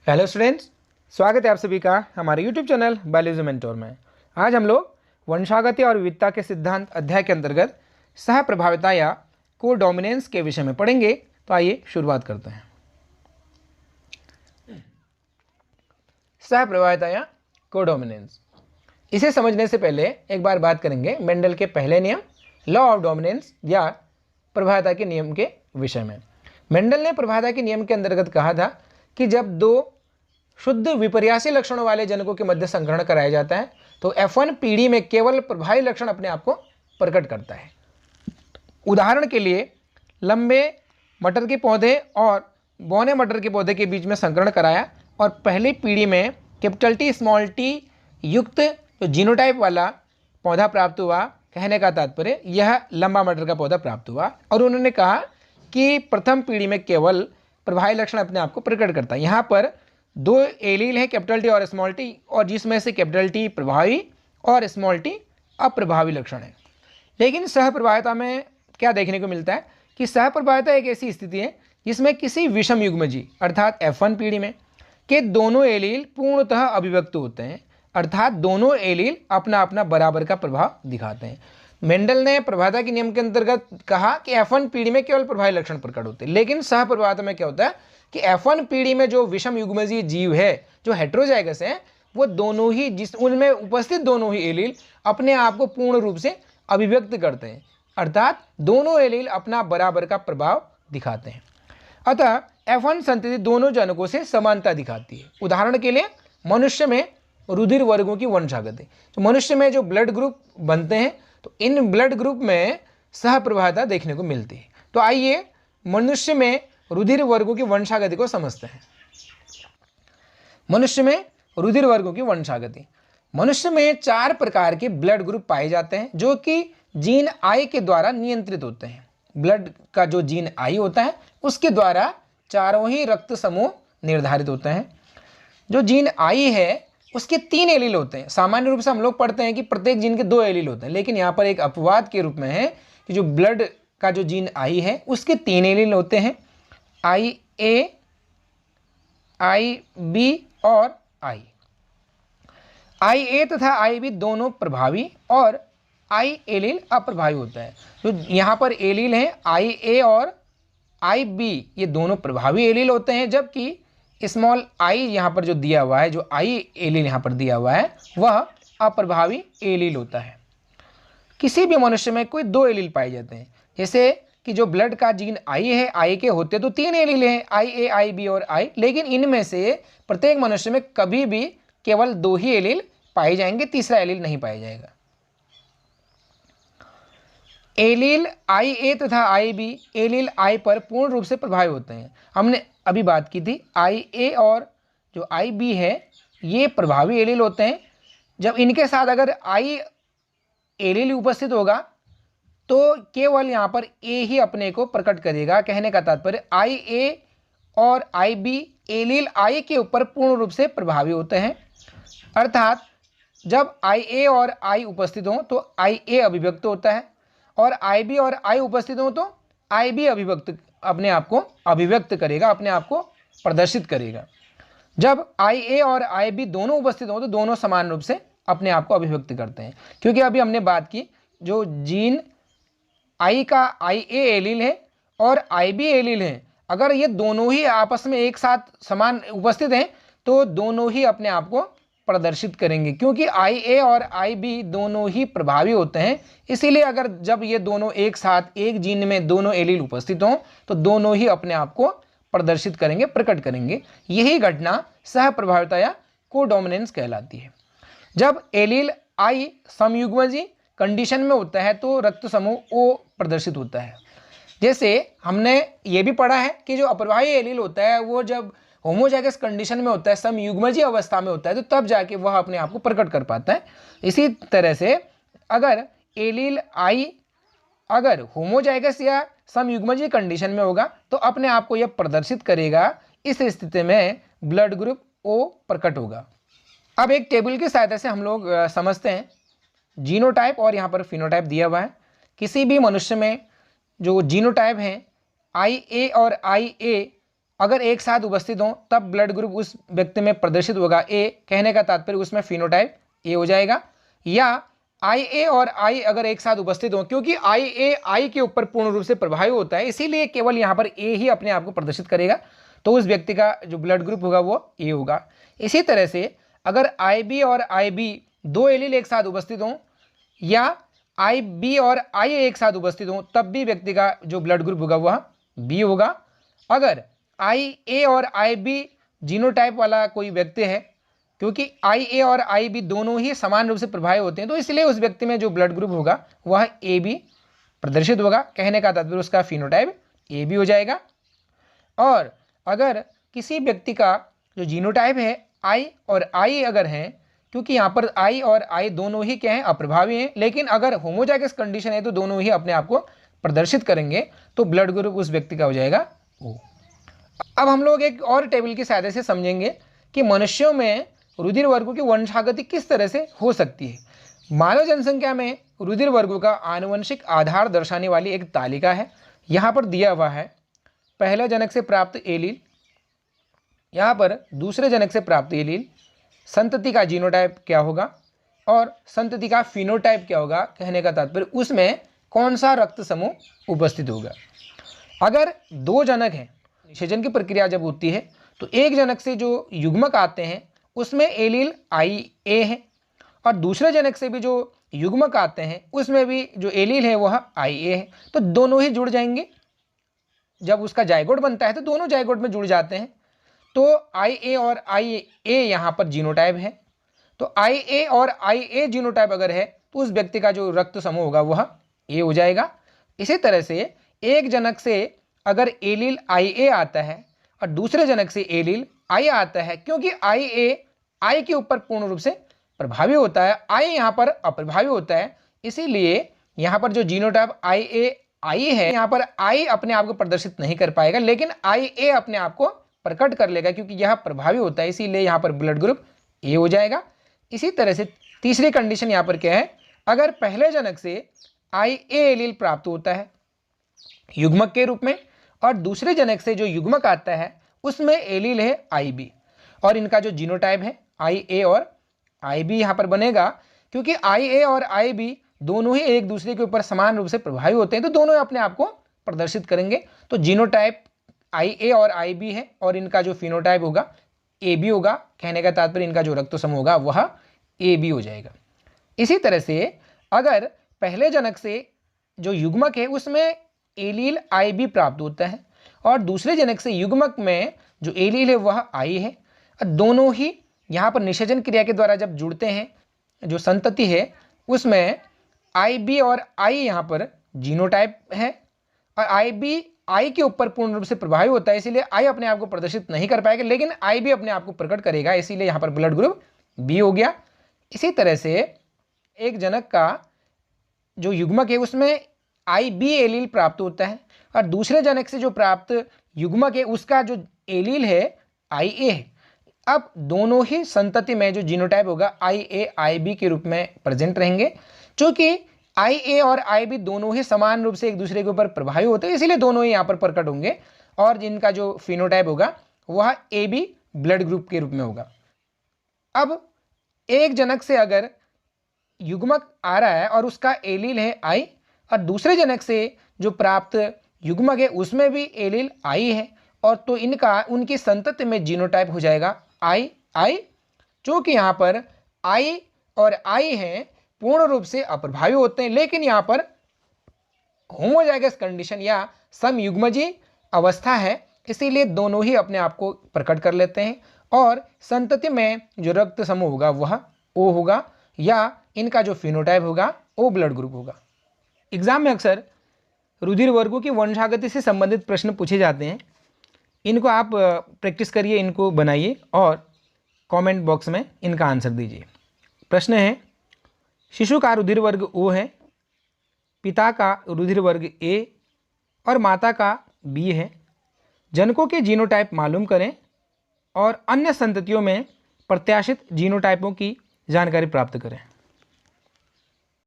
Hello students, स्वागत है आप सभी का हमारे यूट्यूब चैनल बायोलॉजी मेंटोर में। आज हम लोग वंशागति और विविधता के सिद्धांत अध्याय के अंतर्गत सह प्रभाविता या को डोमिनेंस के विषय में पढ़ेंगे। तो आइए शुरुआत करते हैं। सह प्रभाविता या को डोमिनेंस, इसे समझने से पहले एक बार बात करेंगे मेंडल के पहले नियम लॉ ऑफ डोमिनेंस या प्रभाविता के नियम के विषय में। मेंडल ने प्रभाविता के नियम के अंतर्गत कहा था कि जब दो शुद्ध विपर्यासी लक्षणों वाले जनकों के मध्य संकरण कराया जाता है तो F1 पीढ़ी में केवल प्रभावी लक्षण अपने आप को प्रकट करता है। उदाहरण के लिए लंबे मटर के पौधे और बौने मटर के पौधे के बीच में संकरण कराया और पहली पीढ़ी में कैपिटल T स्मॉल t युक्त जो जीनोटाइप वाला पौधा प्राप्त हुआ। कहने का तात्पर्य यह लंबा मटर का पौधा प्राप्त हुआ और उन्होंने कहा कि प्रथम पीढ़ी में केवल प्रभावी लक्षण अपने आप को प्रकट करता है। यहाँ पर दो एलील है कैपिटल T और स्मॉल t, और जिसमें से कैपिटल T प्रभावी और स्मॉल t अप्रभावी लक्षण है। लेकिन सहप्रभाविता में क्या देखने को मिलता है कि सहप्रभाविता एक ऐसी स्थिति है जिसमें किसी विषम युग्मजी अर्थात F1 पीढ़ी में के दोनों एलील पूर्णतः अभिव्यक्त होते हैं, अर्थात दोनों एलील अपना अपना बराबर का प्रभाव दिखाते हैं। मेंडल ने प्रभाविता के नियम के अंतर्गत कहा कि F1 पीढ़ी में केवल प्रभावी लक्षण प्रकट होते हैं, लेकिन सहप्रभाविता में क्या होता है कि F1 पीढ़ी में जो विषम युग्मजीय जीव है, जो हेट्रोजाइगस है, वो दोनों ही उनमें उपस्थित दोनों ही एलील अपने आप को पूर्ण रूप से अभिव्यक्त करते हैं, अर्थात दोनों एलील अपना बराबर का प्रभाव दिखाते हैं। अतः F1 संतति दोनों जनकों से समानता दिखाती है। उदाहरण के लिए मनुष्य में रुधिर वर्गों की वंशागति, तो मनुष्य में जो ब्लड ग्रुप बनते हैं तो इन ब्लड ग्रुप में सहप्रभाविता देखने को मिलती है। तो आइए मनुष्य में रुधिर वर्गों की वंशागति को समझते हैं। मनुष्य में रुधिर वर्गों की वंशागति, मनुष्य में 4 प्रकार के ब्लड ग्रुप पाए जाते हैं जो कि जीन आई के द्वारा नियंत्रित होते हैं। ब्लड का जो जीन आई होता है उसके द्वारा चारों ही रक्त समूह निर्धारित होते हैं। जो जीन आई है उसके 3 एलील होते हैं। सामान्य रूप से हम लोग पढ़ते हैं कि प्रत्येक जीन के 2 एलील होते हैं, लेकिन यहाँ पर एक अपवाद के रूप में है कि जो ब्लड का जो जीन आई है उसके 3 एलील होते हैं, आई ए, आई बी और आई। आई ए तथा आई बी दोनों प्रभावी और आई एलील अप्रभावी होता है। तो यहाँ पर एलील हैं आई ए और आई बी, ये दोनों प्रभावी एलील होते हैं, जबकि स्मॉल आई यहाँ पर जो दिया हुआ है, जो आई एलील यहाँ पर दिया हुआ है, वह अप्रभावी एलील होता है। किसी भी मनुष्य में कोई 2 एलील पाए जाते हैं, जैसे कि जो ब्लड का जीन आई है, आई के होते तो 3 एलील हैं, आई ए, आई बी और आई, लेकिन इनमें से प्रत्येक मनुष्य में कभी भी केवल 2 ही एलील पाए जाएंगे, तीसरा एलील नहीं पाया जाएगा। एलील आई ए तथा आई बी एलील आई पर पूर्ण रूप से प्रभावी होते हैं। हमने अभी बात की थी आई ए और जो आई बी है ये प्रभावी एलील होते हैं। जब इनके साथ अगर आई एलील उपस्थित होगा तो केवल यहाँ पर ए ही अपने को प्रकट करेगा। कहने का तात्पर्य आई ए और आई बी एलील आई के ऊपर पूर्ण रूप से प्रभावी होते हैं, अर्थात जब आई ए और आई उपस्थित हों तो आई ए अभिव्यक्त होता है और आई बी और आई उपस्थित हों तो आई बी अपने आप को अभिव्यक्त करेगा, अपने आप को प्रदर्शित करेगा। जब आई ए और आई बी दोनों उपस्थित हों तो दोनों समान रूप से अपने आप को अभिव्यक्त करते हैं, क्योंकि अभी हमने बात की जो जीन आई का आई ए एलील है और आई बी एलील है, अगर ये दोनों ही आपस में एक साथ समान उपस्थित हैं तो दोनों ही अपने आप को प्रदर्शित करेंगे, क्योंकि आई ए और आई बी दोनों ही प्रभावी होते हैं। इसीलिए अगर जब ये दोनों एक साथ एक जीन में दोनों एलील उपस्थित हों तो दोनों ही अपने आप को प्रदर्शित करेंगे, प्रकट करेंगे। यही घटना सहप्रभाविता या कोडोमिनेंस कहलाती है। जब एलील आई समयुग्मजी कंडीशन में होता है तो रक्त समूह ओ प्रदर्शित होता है। जैसे हमने ये भी पढ़ा है कि जो अप्रभावी एलील होता है वो जब होमोजाइगस कंडीशन में होता है, समयुग्मजी अवस्था में होता है, तो तब जाके वह अपने आप को प्रकट कर पाता है। इसी तरह से अगर एलील आई अगर होमोजाइगस या समयुग्मजी कंडीशन में होगा तो अपने आप को यह प्रदर्शित करेगा। इस स्थिति में ब्लड ग्रुप ओ प्रकट होगा। अब एक टेबल की सहायता से हम लोग समझते हैं जीनोटाइप और यहाँ पर फिनोटाइप दिया हुआ है। किसी भी मनुष्य में जो जीनोटाइप हैं आई ए और आई ए अगर एक साथ उपस्थित हों तब ब्लड ग्रुप उस व्यक्ति में प्रदर्शित होगा ए, कहने का तात्पर्य उसमें फिनोटाइप ए हो जाएगा। या IA और I अगर एक साथ उपस्थित हों, क्योंकि IA I के ऊपर पूर्ण रूप से प्रभावी होता है, इसीलिए केवल यहाँ पर A ही अपने आप को प्रदर्शित करेगा, तो उस व्यक्ति का जो ब्लड ग्रुप होगा वो A होगा। इसी तरह से अगर IB और IB दो एलील एक साथ उपस्थित हों या IB और IA एक साथ उपस्थित हों, तब भी व्यक्ति का जो ब्लड ग्रुप होगा वह B होगा। अगर IA और IB जीनोटाइप वाला कोई व्यक्ति है, क्योंकि IA और IB दोनों ही समान रूप से प्रभावी होते हैं, तो इसलिए उस व्यक्ति में जो ब्लड ग्रुप होगा वह AB प्रदर्शित होगा, कहने का तात्पर्य उसका फिनोटाइप AB हो जाएगा। और अगर किसी व्यक्ति का जो जीनोटाइप है I और I अगर है, क्योंकि यहाँ पर I और I दोनों ही क्या हैं, अप्रभावी हैं, लेकिन अगर होमोजाइगस कंडीशन है तो दोनों ही अपने आप को प्रदर्शित करेंगे, तो ब्लड ग्रुप उस व्यक्ति का हो जाएगा O। अब हम लोग एक और टेबल की सहायता से समझेंगे कि मनुष्यों में रुधिर वर्गों की वंशागति किस तरह से हो सकती है। मानव जनसंख्या में रुधिर वर्गों का आनुवंशिक आधार दर्शाने वाली एक तालिका है, यहाँ पर दिया हुआ है। पहले जनक से प्राप्त एलील, यहाँ पर दूसरे जनक से प्राप्त एलील, संतति का जीनोटाइप क्या होगा और संतति का फिनोटाइप क्या होगा, कहने का तात्पर्य उसमें कौन सा रक्त समूह उपस्थित होगा। अगर दो जनक हैं, निषेचन की प्रक्रिया जब होती है तो एक जनक से जो युग्मक आते हैं उसमें एलील IA है और दूसरे जनक से भी जो युग्मक आते हैं उसमें भी जो एलील है वह IA है, तो दोनों ही जुड़ जाएंगे। जब उसका जाइगोट बनता है तो दोनों जाइगोट में जुड़ जाते हैं, तो IA और IA यहाँ पर जीनोटाइप है, तो IA और IA जीनोटाइप अगर है तो उस व्यक्ति का जो रक्त समूह होगा वह A हो जाएगा। इसी तरह से एक जनक से अगर एलील IA आता है और दूसरे जनक से एलील I आता है, क्योंकि IA I के ऊपर पूर्ण रूप से प्रभावी होता है, I यहाँ पर अप्रभावी होता है, इसीलिए यहाँ पर जो जीनोटाइप IA है यहाँ पर I अपने आप को प्रदर्शित नहीं कर पाएगा, लेकिन IA अपने आप को प्रकट कर लेगा, क्योंकि यह प्रभावी होता है, इसीलिए यहाँ पर ब्लड ग्रुप A हो जाएगा। इसी तरह से तीसरी कंडीशन यहाँ पर क्या है, अगर पहले जनक से IA एलील प्राप्त होता है युग्मक के रूप में और दूसरे जनक से जो युग्मक आता है उसमें एलील है IB और इनका जो जीनोटाइप है IA और IB यहाँ पर बनेगा, क्योंकि IA और IB दोनों ही एक दूसरे के ऊपर समान रूप से प्रभावी होते हैं, तो दोनों अपने आप को प्रदर्शित करेंगे। तो जीनोटाइप IA और IB है और इनका जो फिनोटाइप होगा AB होगा, कहने का तात्पर्य इनका जो रक्त समूह होगा वह AB हो जाएगा। इसी तरह से अगर पहले जनक से जो युग्मक है उसमें एलील IB प्राप्त होता है और दूसरे जनक से युग्मक में जो एलील है वह I है, दोनों ही यहाँ पर निषेचन क्रिया के द्वारा जब जुड़ते हैं, जो संतति है उसमें IB और I यहाँ पर जीनोटाइप है और IB I के ऊपर पूर्ण रूप से प्रभावी होता है, इसीलिए I अपने आप को प्रदर्शित नहीं कर पाएगा, लेकिन IB अपने आप को प्रकट करेगा, इसीलिए यहाँ पर ब्लड ग्रुप B हो गया। इसी तरह से एक जनक का जो युग्मक है उसमें IB एलील प्राप्त होता है और दूसरे जनक से जो प्राप्त युग्मक है उसका जो एलील है IA है। अब दोनों ही संतति में जो जीनोटाइप होगा IA IB के रूप में प्रेजेंट रहेंगे, क्योंकि IA और IB दोनों ही समान रूप से एक दूसरे के ऊपर प्रभावी होते हैं, इसीलिए दोनों ही यहाँ पर प्रकट होंगे और जिनका जो फिनोटाइप होगा वह AB ब्लड ग्रुप के रूप में होगा। अब एक जनक से अगर युग्मक आ रहा है और उसका एलील है I और दूसरे जनक से जो प्राप्त युग्मक है उसमें भी एलील I है, और तो इनका उनकी संतति में जीनोटाइप हो जाएगा I, चूँकि यहाँ पर I और I हैं पूर्ण रूप से अप्रभावी होते हैं, लेकिन यहाँ पर होमोजाइगस कंडीशन या समयुग्मजी अवस्था है, इसीलिए दोनों ही अपने आप को प्रकट कर लेते हैं और संतति में जो रक्त समूह होगा वह O होगा या इनका जो फिनोटाइप होगा O ब्लड ग्रुप होगा। एग्जाम में अक्सर रुधिर वर्गों की वंशागति से संबंधित प्रश्न पूछे जाते हैं, इनको आप प्रैक्टिस करिए, इनको बनाइए और कमेंट बॉक्स में इनका आंसर दीजिए। प्रश्न है, शिशु का रुधिर वर्ग O है, पिता का रुधिर वर्ग A और माता का B है। जनकों के जीनोटाइप मालूम करें और अन्य संततियों में प्रत्याशित जीनोटाइपों की जानकारी प्राप्त करें।